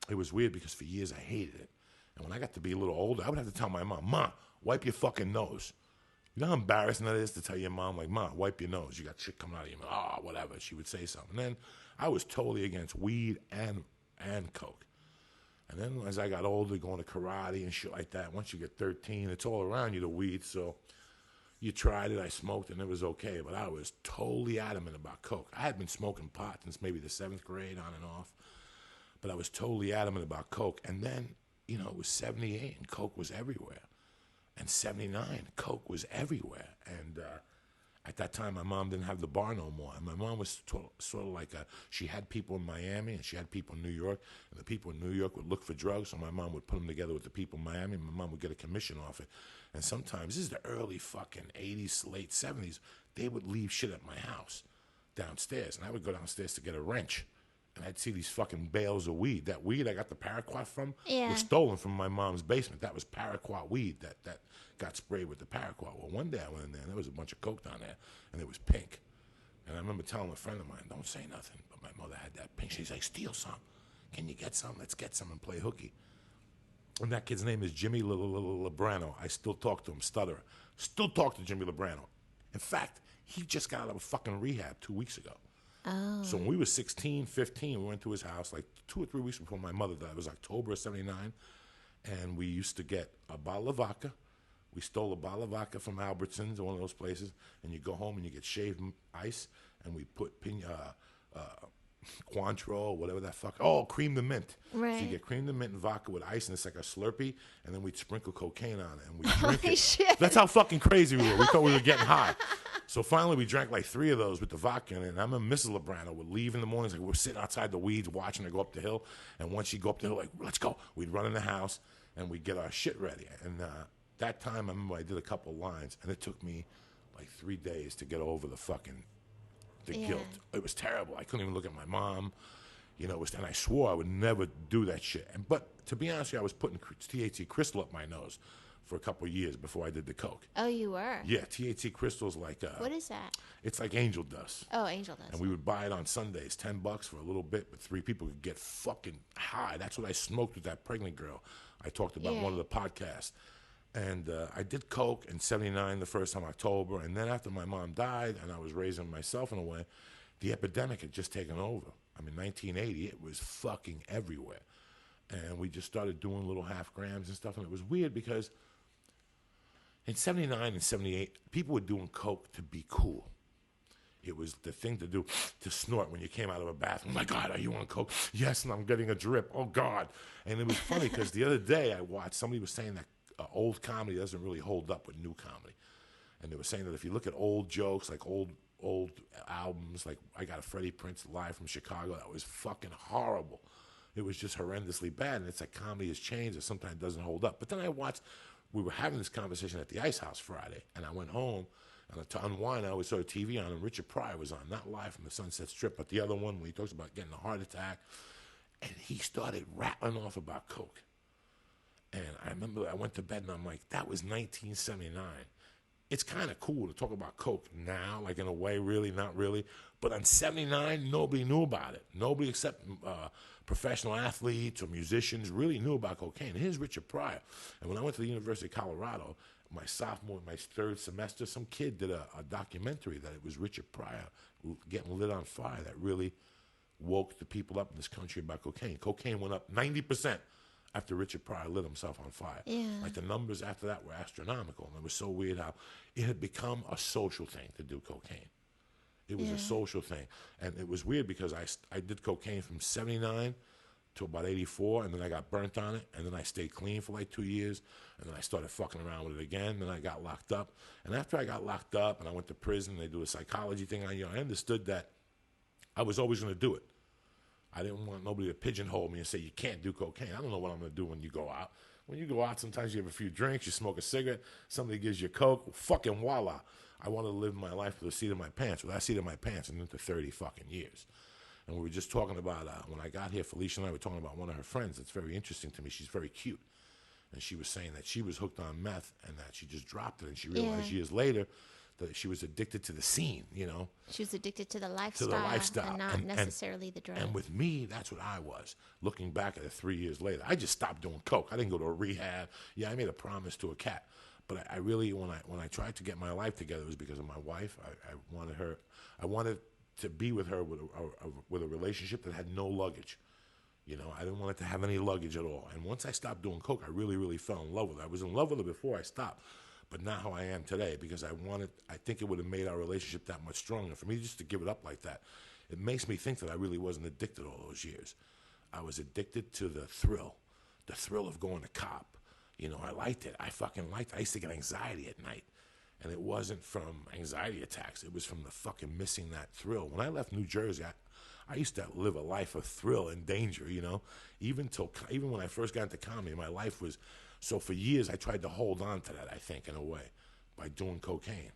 A: it was weird because for years I hated it. And when I got to be a little older, I would have to tell my mom, Ma, wipe your fucking nose. You know how embarrassing that is to tell your mom, like, Ma, wipe your nose. You got shit coming out of your mouth. Oh, whatever. She would say something. And then I was totally against weed and coke. And then as I got older, going to karate and shit like that, once you get 13, it's all around you, the weed. So you tried it, I smoked, and it was okay. But I was totally adamant about coke. I had been smoking pot since maybe the 7th grade, on and off. But I was totally adamant about coke. And then, you know, it was 78, and coke was everywhere. And 79, coke was everywhere. And at that time, my mom didn't have the bar no more. And my mom was sort of like she had people in Miami and she had people in New York. And the people in New York would look for drugs, so my mom would put them together with the people in Miami. And my mom would get a commission off it. And sometimes, this is the early fucking 80s, late 70s, they would leave shit at my house downstairs. And I would go downstairs to get a wrench. And I'd see these fucking bales of weed. That weed I got the paraquat from was stolen from my mom's basement. That was paraquat weed that got sprayed with the paraquat. Well, one day I went in there, and there was a bunch of coke down there, and it was pink. And I remember telling a friend of mine, don't say nothing. But my mother had that pink. She's like, steal some. Can you get some? Let's get some and play hooky. And that kid's name is Jimmy Lebrano. I still talk to him, stutterer. Still talk to Jimmy Lebrano. In fact, he just got out of a fucking rehab 2 weeks ago.
B: Oh.
A: So when we were 16, 15, we went to his house like 2 or 3 weeks before my mother died. It was October of 79. And we used to get a bottle of vodka. We stole a bottle of vodka from Albertsons or one of those places. And you go home and you get shaved ice. And we put Cointreau, whatever that fuck. Oh, cream de mint.
B: Right.
A: So you get cream de mint and vodka with ice, and it's like a Slurpee. And then we'd sprinkle cocaine on it, and we'd drink
B: Holy
A: it.
B: shit.
A: That's how fucking crazy we were. We thought we were getting high. So finally, we drank like 3 of those with the vodka in it. And I remember Mrs. Lebrano would leave in the mornings. Like, we're sitting outside the weeds watching her go up the hill. And once she'd go up the hill, like, let's go. We'd run in the house, and we'd get our shit ready. And that time, I remember I did a couple lines, and it took me like 3 days to get over the guilt. It was terrible. I couldn't even look at my mom. You know, and I swore I would never do that shit. But to be honest with you, I was putting THC crystal up my nose for a couple of years before I did the coke.
B: Oh, you were?
A: Yeah, THC crystal's like...
B: what is that?
A: It's like angel dust.
B: Oh, angel dust.
A: And we would buy it on Sundays, $10 for a little bit, but 3 people could get fucking high. That's what I smoked with that pregnant girl I talked about in one of the podcasts. And I did coke in 79 the first time, October. And then after my mom died and I was raising myself in a way, the epidemic had just taken over. I mean, 1980, it was fucking everywhere. And we just started doing little half grams and stuff. And it was weird because in 79 and 78, people were doing coke to be cool. It was the thing to do, to snort when you came out of a bathroom. Oh, my God, are you on coke? Yes, and I'm getting a drip. Oh, God. And it was funny because the other day I watched, somebody was saying that old comedy doesn't really hold up with new comedy. And they were saying that if you look at old jokes, like old albums, like I got a Freddie Prinze Live from Chicago, that was fucking horrible. It was just horrendously bad, and it's like comedy has changed, and sometimes it doesn't hold up. But then I watched, we were having this conversation at the Ice House Friday, and I went home, and to unwind, I always saw the TV on, and Richard Pryor was on, not live from the Sunset Strip, but the other one when he talks about getting a heart attack, and he started rattling off about coke. And I remember I went to bed, and I'm like, that was 1979. It's kind of cool to talk about coke now, like in a way, really, not really. But on 79, nobody knew about it. Nobody except professional athletes or musicians really knew about cocaine. And here's Richard Pryor. And when I went to the University of Colorado, my 3rd semester, some kid did a documentary that it was Richard Pryor getting lit on fire that really woke the people up in this country about cocaine. Cocaine went up 90%. After Richard Pryor lit himself on fire.
B: Yeah.
A: Like the numbers after that were astronomical. And it was so weird how it had become a social thing to do cocaine. It was a social thing. And it was weird because I did cocaine from 79 to about 84, and then I got burnt on it, and then I stayed clean for like 2 years, and then I started fucking around with it again, then I got locked up. And after I got locked up and I went to prison, they do a psychology thing on you, I understood that I was always going to do it. I didn't want nobody to pigeonhole me and say, you can't do cocaine. I don't know what I'm going to do when you go out. When you go out, sometimes you have a few drinks, you smoke a cigarette, somebody gives you coke, fucking voila. I want to live my life with a seat in my pants. With that seat in my pants and into 30 fucking years. And we were just talking about, when I got here, Felicia and I were talking about one of her friends that's very interesting to me. She's very cute. And she was saying that she was hooked on meth and that she just dropped it. And she realized years later that she was addicted to the scene, you know.
B: She was addicted to the lifestyle. And not necessarily the drug.
A: And with me, that's what I was. Looking back at it 3 years later, I just stopped doing coke. I didn't go to a rehab. Yeah, I made a promise to a cat. But I really, when I tried to get my life together, it was because of my wife. I wanted to be with her with a relationship that had no luggage. You know, I didn't want it to have any luggage at all. And once I stopped doing coke, I really, really fell in love with her. I was in love with her before I stopped, but not how I am today, because I think it would have made our relationship that much stronger. For me just to give it up like that, it makes me think that I really wasn't addicted all those years. I was addicted to the thrill of going to cop. You know, I liked it. I fucking liked it. I used to get anxiety at night. And it wasn't from anxiety attacks. It was from the fucking missing that thrill. When I left New Jersey, I used to live a life of thrill and danger, you know. Even when I first got into comedy, my life was... So for years, I tried to hold on to that, I think, in a way, by doing cocaine.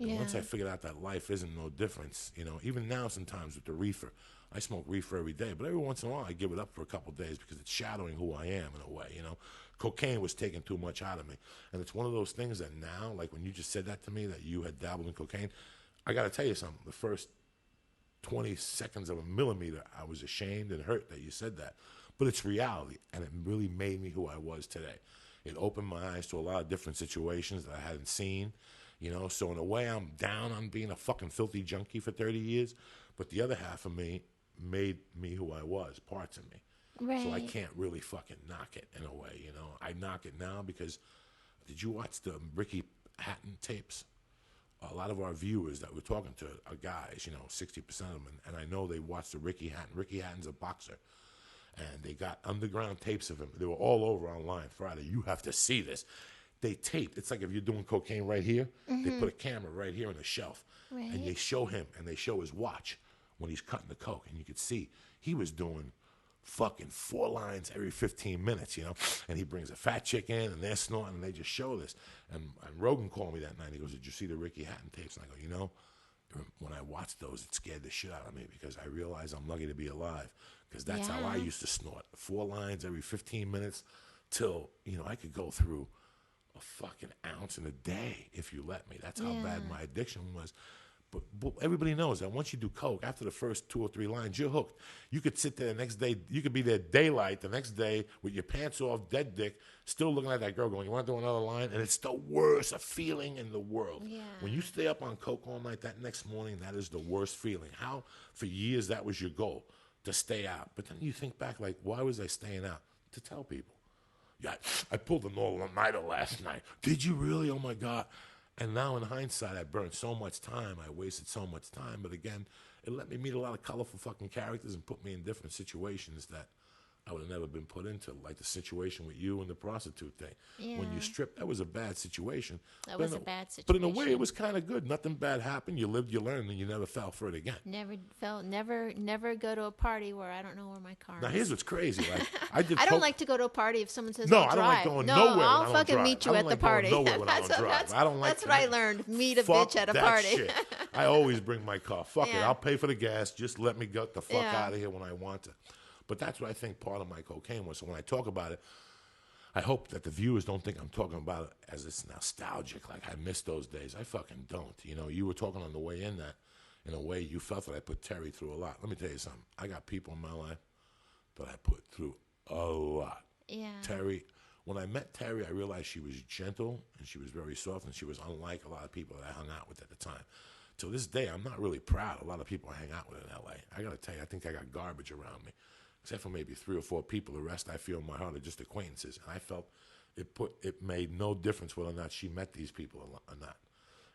A: And once I figured out that life isn't no difference, you know, even now sometimes with the reefer, I smoke reefer every day, but every once in a while I give it up for a couple of days because it's shadowing who I am in a way, you know. Cocaine was taking too much out of me. And it's one of those things that now, like when you just said that to me, that you had dabbled in cocaine, I got to tell you something. The first 20 seconds of a millimeter, I was ashamed and hurt that you said that. But it's reality, and it really made me who I was today. It opened my eyes to a lot of different situations that I hadn't seen, you know. So in a way, I'm down on being a fucking filthy junkie for 30 years, but the other half of me made me who I was, parts of me.
B: Right.
A: So I can't really fucking knock it in a way, you know. I knock it now because, did you watch the Ricky Hatton tapes? A lot of our viewers that we're talking to are guys, you know, 60% of them, and I know they watched the Ricky Hatton. Ricky Hatton's a boxer. And they got underground tapes of him. They were all over online Friday. You have to see this. They taped. It's like if you're doing cocaine right here, they put a camera right here on the shelf.
B: Right.
A: And they show him, and they show his watch when he's cutting the coke. And you could see he was doing fucking 4 lines every 15 minutes, you know. And he brings a fat chick in, and they're snorting, and they just show this. And Rogan called me that night. He goes, did you see the Ricky Hatton tapes? And I go, you know, when I watched those, it scared the shit out of me because I realized I'm lucky to be alive. Because that's how I used to snort. 4 lines every 15 minutes till, you know, I could go through a fucking ounce in a day if you let me. That's how bad my addiction was. But everybody knows that once you do coke, after the first 2 or 3 lines, you're hooked. You could sit there the next day. You could be there daylight the next day with your pants off, dead dick, still looking at that girl going, you want to do another line? And it's the worst feeling in the world.
B: Yeah.
A: When you stay up on coke all night, that next morning, that is the worst feeling. How, for years, that was your goal, to stay out. But then you think back, like, why was I staying out? To tell people. Yeah, I pulled an all-nighter last night. Did you really? Oh, my God. And now in hindsight, I burned so much time. I wasted so much time. But again, it let me meet a lot of colorful fucking characters and put me in different situations that I would have never been put into, like the situation with you and the prostitute thing.
B: Yeah.
A: When you stripped, that was a bad situation.
B: That was a bad situation.
A: But in a way, it was kind of good. Nothing bad happened. You lived, you learned, and you never fell for it again.
B: Never go to a party where I don't know where my car is.
A: Now, here's what's crazy. Like,
B: I don't like to go to a party if someone says,
A: no,
B: I'll
A: I
B: drive.
A: don't like going
B: no,
A: nowhere when
B: I'll
A: I don't
B: fucking
A: drive.
B: meet you
A: I
B: at
A: don't
B: the
A: like going
B: party.
A: nowhere when I don't drive. I don't like
B: That's what I learned. Meet a
A: Fuck
B: bitch at a
A: that
B: party.
A: Shit. I always bring my car. Fuck it.
B: Yeah.
A: I'll pay for the gas. Just let me get the fuck
B: Yeah.
A: out of here when I want to. But that's what I think part of my cocaine was. So when I talk about it, I hope that the viewers don't think I'm talking about it as it's nostalgic, like I miss those days. I fucking don't. You know, you were talking on the way in that, in a way, you felt that I put Terry through a lot. Let me tell you something. I got people in my life that I put through a lot.
B: Yeah.
A: Terry, when I met Terry, I realized she was gentle and she was very soft and she was unlike a lot of people that I hung out with at the time. To this day, I'm not really proud of a lot of people I hang out with in L.A. I got to tell you, I think I got garbage around me. Except for maybe 3 or 4 people. The rest I feel in my heart are just acquaintances. And I felt it made no difference whether or not she met these people or not.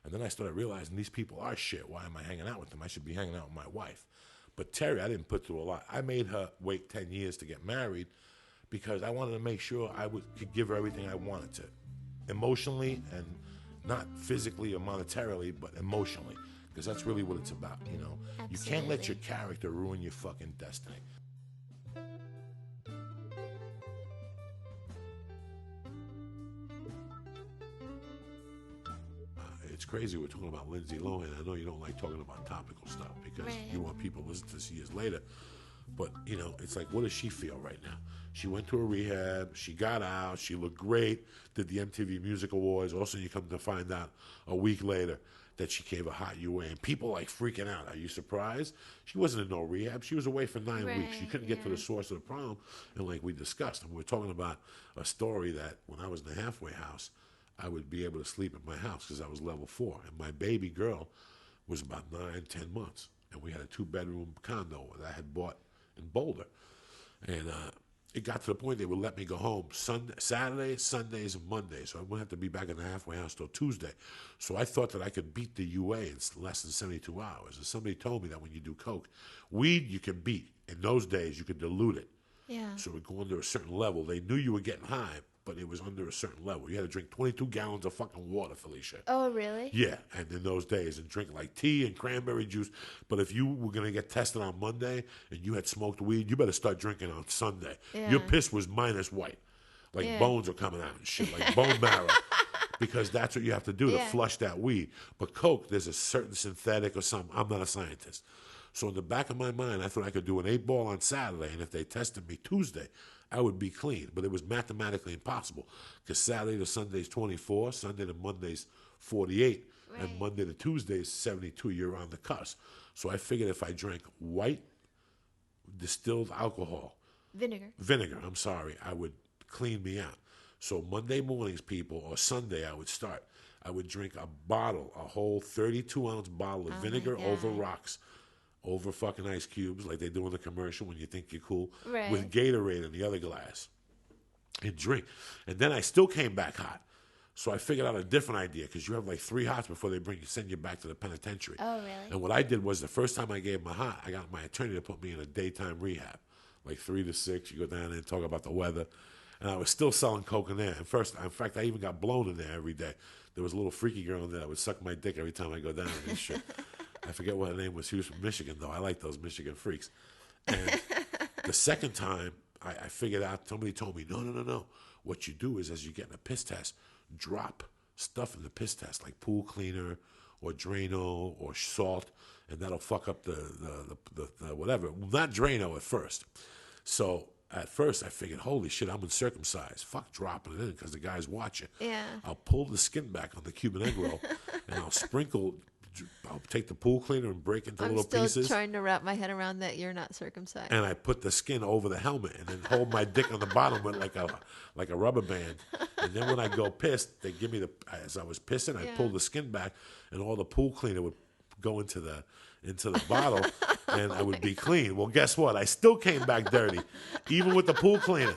A: And then I started realizing these people are shit. Why am I hanging out with them? I should be hanging out with my wife. But Terry, I didn't put through a lot. I made her wait 10 years to get married because I wanted to make sure could give her everything I wanted to. Emotionally and not physically or monetarily, but emotionally. Because that's really what it's about, you know.
B: Absolutely.
A: You can't let your character ruin your fucking destiny. It's crazy we're talking about Lindsay Lohan. I know you don't like talking about topical stuff because you want people to listen to this years later. But, you know, it's like, what does she feel right now? She went to a rehab. She got out. She looked great. Did the MTV Music Awards. Also, you come to find out a week later that she gave a hot UA. And people, like, freaking out. Are you surprised? She wasn't in no rehab. She was away for 9 weeks. You couldn't get to the source of the problem. And like we discussed, and we're talking about a story that when I was in the halfway house, I would be able to sleep at my house because I was level 4. And my baby girl was about 9, 10 months. And we had a 2-bedroom condo that I had bought in Boulder. And it got to the point they would let me go home Saturdays, Sundays, and Mondays. So I wouldn't have to be back in the halfway house till Tuesday. So I thought that I could beat the UA in less than 72 hours. And somebody told me that when you do coke, weed you can beat. In those days, you could dilute it.
C: Yeah.
A: So it would go under a certain level. They knew you were getting high, but it was under a certain level. You had to drink 22 gallons of fucking water, Felicia.
C: Oh, really?
A: Yeah, and in those days, and drink like tea and cranberry juice. But if you were going to get tested on Monday and you had smoked weed, you better start drinking on Sunday.
C: Yeah.
A: Your piss was minus white. Like bones are coming out and shit, like bone marrow. Because that's what you have to do to flush that weed. But coke, there's a certain synthetic or something. I'm not a scientist. So in the back of my mind, I thought I could do an 8-ball on Saturday, and if they tested me Tuesday, I would be clean. But it was mathematically impossible because Saturday to Sunday's 24, Sunday to Monday's 48, and Monday to Tuesday's 72. You're on the cusp. So I figured if I drank white distilled alcohol, vinegar, I'm sorry, I would clean me out. So Monday mornings, people, or Sunday, I would start. I would drink a whole 32-ounce bottle of vinegar over rocks. Over fucking ice cubes, like they do in the commercial when you think you're cool, with Gatorade in the other glass, and drink. And then I still came back hot. So I figured out a different idea, because you have like 3 hots before they send you back to the penitentiary.
B: Oh, really?
A: And what I did was the first time I gave them a hot, I got my attorney to put me in a daytime rehab, like 3 to 6. You go down there and talk about the weather. And I was still selling coke in there. In fact, I even got blown in there every day. There was a little freaky girl in there that would suck my dick every time I go down there and shit. I forget what her name was. She was from Michigan, though. I like those Michigan freaks. And the second time, I figured out, somebody told me, no. What you do is, as you get in a piss test, drop stuff in the piss test, like pool cleaner or Drano or salt, and that'll fuck up the whatever. Well, not Drano at first. So at first, I figured, holy shit, I'm uncircumcised. Fuck dropping it in because the guy's watching.
C: Yeah.
A: I'll pull the skin back on the Cuban egg roll, and I'll take the pool cleaner and break into little pieces.
C: I'm still trying to wrap my head around that you're not circumcised.
A: And I put the skin over the helmet and then hold my dick on the bottom with like a rubber band. And then when I go piss, they give me as I was pissing, I pulled the skin back, and all the pool cleaner would go into the bottle, and I would be clean. Well, guess what? I still came back dirty, even with the pool cleaner.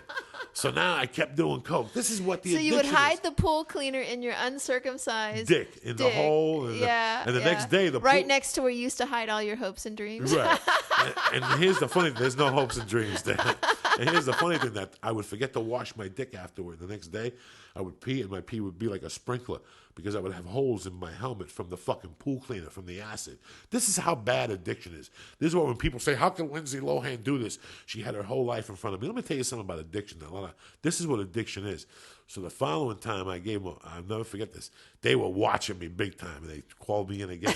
A: So now I kept doing coke. This is what the addiction is.
C: So you would hide the pool cleaner in your uncircumcised
A: dick in the hole. And the next day,
C: right next to where you used to hide all your hopes and dreams.
A: Right. and here's the funny thing. There's no hopes and dreams there. And here's the funny thing, that I would forget to wash my dick afterward. The next day, I would pee, and my pee would be like a sprinkler because I would have holes in my helmet from the fucking pool cleaner, from the acid. This is how bad addiction is. This is what when people say, how can Lindsay Lohan do this? She had her whole life in front of me. Let me tell you something about addiction. This is what addiction is. So the following time I gave them, I'll never forget this, they were watching me big time, and they called me in again.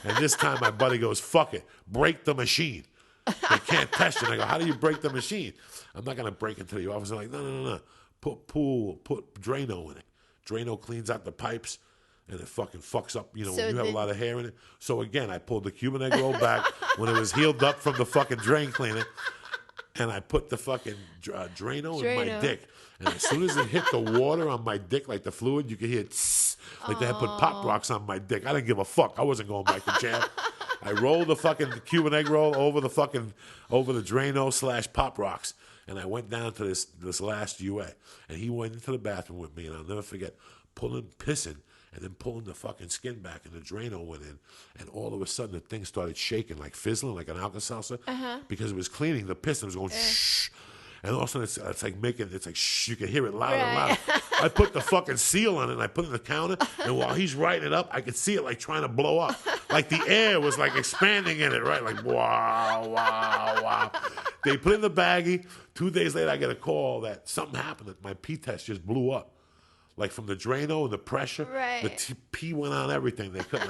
A: And this time my buddy goes, fuck it, break the machine. They can't test you. And I go, how do you break the machine? I'm not going to break into the office. I'm like, no. Put Drano in it. Drano cleans out the pipes, and it fucking fucks up, when you have a lot of hair in it. So again, I pulled the Cuban egg roll back when it was healed up from the fucking drain cleaner, and I put the fucking Drano in my dick. And as soon as it hit the water on my dick, like the fluid, you could hear tss, like they had put Pop Rocks on my dick. I didn't give a fuck. I wasn't going back to jail. I rolled the fucking Cuban egg roll over the Drano / Pop Rocks. And I went down to this last UA. And he went into the bathroom with me, and I'll never forget, pissing, and then pulling the fucking skin back, and the Drano went in, and all of a sudden the thing started shaking, like fizzling, like an Alka-Seltzer, because it was cleaning. The piston was going shh. And all of a sudden, it's like making, it's like shh, you can hear it louder and louder. I put the fucking seal on it, and I put it in the counter, and while he's writing it up, I could see it like trying to blow up. Like the air was like expanding in it, right? Like, wow, wow, wow. They put it in the baggie. 2 days later, I get a call that something happened, that my pee test just blew up. Like from the Drano and the pressure, the pee went on everything. They couldn't,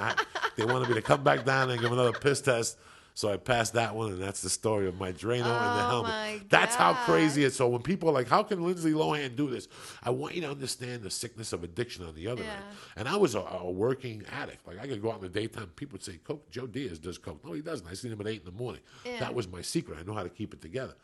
A: they wanted me to come back down and give another piss test. So I passed that one, and that's the story of my Drano and the helmet. That's how crazy it is. So when people are like, how can Lindsay Lohan do this? I want you to understand the sickness of addiction on the other end. And I was a working addict. Like, I could go out in the daytime. People would say, Coke, Joe Diaz does coke. No, he doesn't. I seen him at 8 in the morning. That was my secret. I know how to keep it together.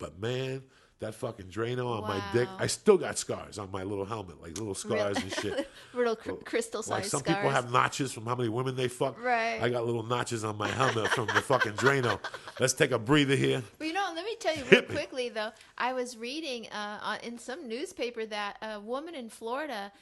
A: But, man, that fucking Drano on my dick, I still got scars on my little helmet, like little scars and shit.
C: Little crystal-sized
A: like some
C: scars.
A: people have notches from how many women they fuck.
C: Right.
A: I got little notches on my helmet from the fucking Drano. Let's take a breather here.
C: Well, you know, let me tell you real quickly, though. I was reading in some newspaper that a woman in Florida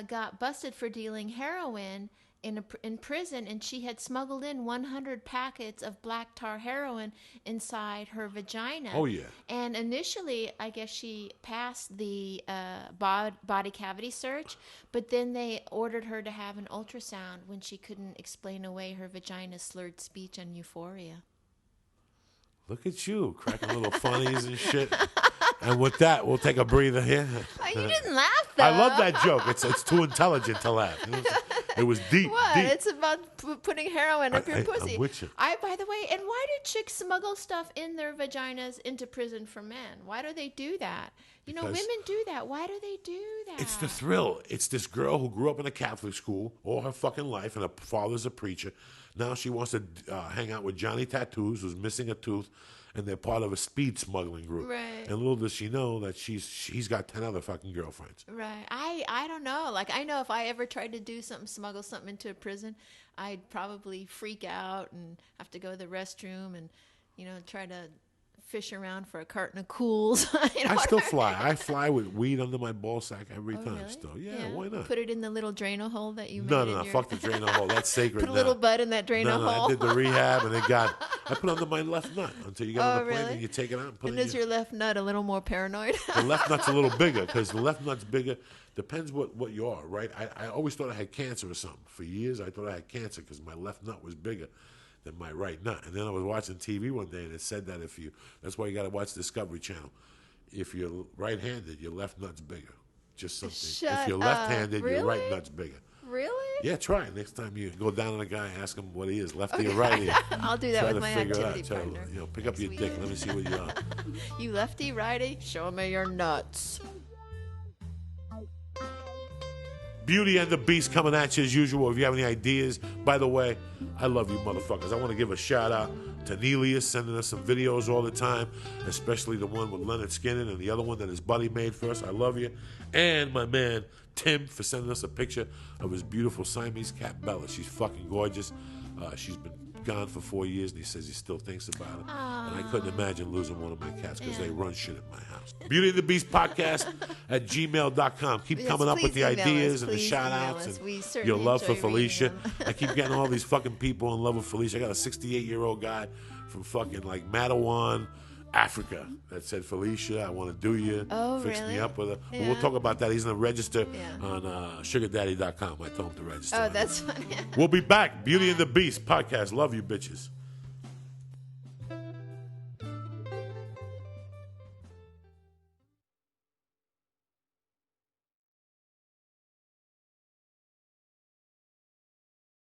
C: got busted for dealing heroin in prison, and she had smuggled in 100 packets of black tar heroin inside her vagina.
A: Oh, yeah.
C: And initially, I guess she passed the body cavity search, but then they ordered her to have an ultrasound when she couldn't explain away her vagina's slurred speech on Euphoria.
A: Look at you, cracking little funnies and shit. And with that, we'll take a breather here.
C: Oh, you didn't laugh, though.
A: I love that joke. It's too intelligent to laugh. It was deep.
C: What?
A: Deep.
C: It's about putting heroin up your pussy.
A: I'm with you.
C: By the way, and why do chicks smuggle stuff in their vaginas into prison for men? Why do they do that? You know, women do that. Why do they do that?
A: It's the thrill. It's this girl who grew up in a Catholic school all her fucking life, and her father's a preacher. Now she wants to hang out with Johnny Tattoos, who's missing a tooth, and they're part of a speed smuggling group.
C: Right.
A: And little does she know that he's got 10 other fucking girlfriends.
C: Right. I don't know. Like, I know if I ever tried to do something, smuggle something into a prison, I'd probably freak out and have to go to the restroom and, you know, try to fish around for a carton of Cools. You know,
A: I still fly. I fly with weed under my ball sack every time
C: really?
A: still. Yeah, why not?
C: Put it in the little Drano hole that you made.
A: No. Fuck the Drano hole. That's sacred.
C: Put a little bud in that Drano hole.
A: I did the rehab, and I put it under my left nut until you get on the plane,
C: really?
A: and you take it out and put
C: And
A: it in.
C: is your left nut a little more paranoid?
A: The left nut's a little bigger, because the left nut's bigger. Depends what you are, right? I always thought I had cancer or something. For years, I thought I had cancer because my left nut was bigger than my right nut. And then I was watching TV one day, and it said that that's why you got to watch Discovery Channel. If you're right-handed, your left nut's bigger. Just something. If you're left-handed, your right nut's bigger.
C: Really?
A: Yeah, try it. Next time you go down on a guy, ask him what he is, lefty or righty.
C: I'll do that with my activity
A: Try
C: partner.
A: to, pick up your dick. Let me see what you are.
C: You lefty, righty? Show me your nuts.
A: Beauty and the Beast coming at you as usual. If you have any ideas, by the way, I love you motherfuckers. I want to give a shout out to Nelius, sending us some videos all the time, especially the one with Leonard Skinner and the other one that his buddy made for us. I love you. And my man Tim for sending us a picture of his beautiful Siamese cat Bella. She's fucking gorgeous. She's been gone for 4 years, and he says he still thinks about it. And I couldn't imagine losing one of my cats because they run shit at my house. Beauty and the Beast podcast at gmail.com. Keep coming up with the ideas and the shout outs and your love for Felicia. I keep getting all these fucking people in love with Felicia. I got a 68-year-old guy from fucking like Mattawan, Africa, that said, Felicia, I want to do you. Fix me up with her. Yeah. But we'll talk about that. He's going to register on sugardaddy.com. I told him to register.
C: Oh, that's funny.
A: We'll be back. Beauty and the Beast podcast. Love you, bitches.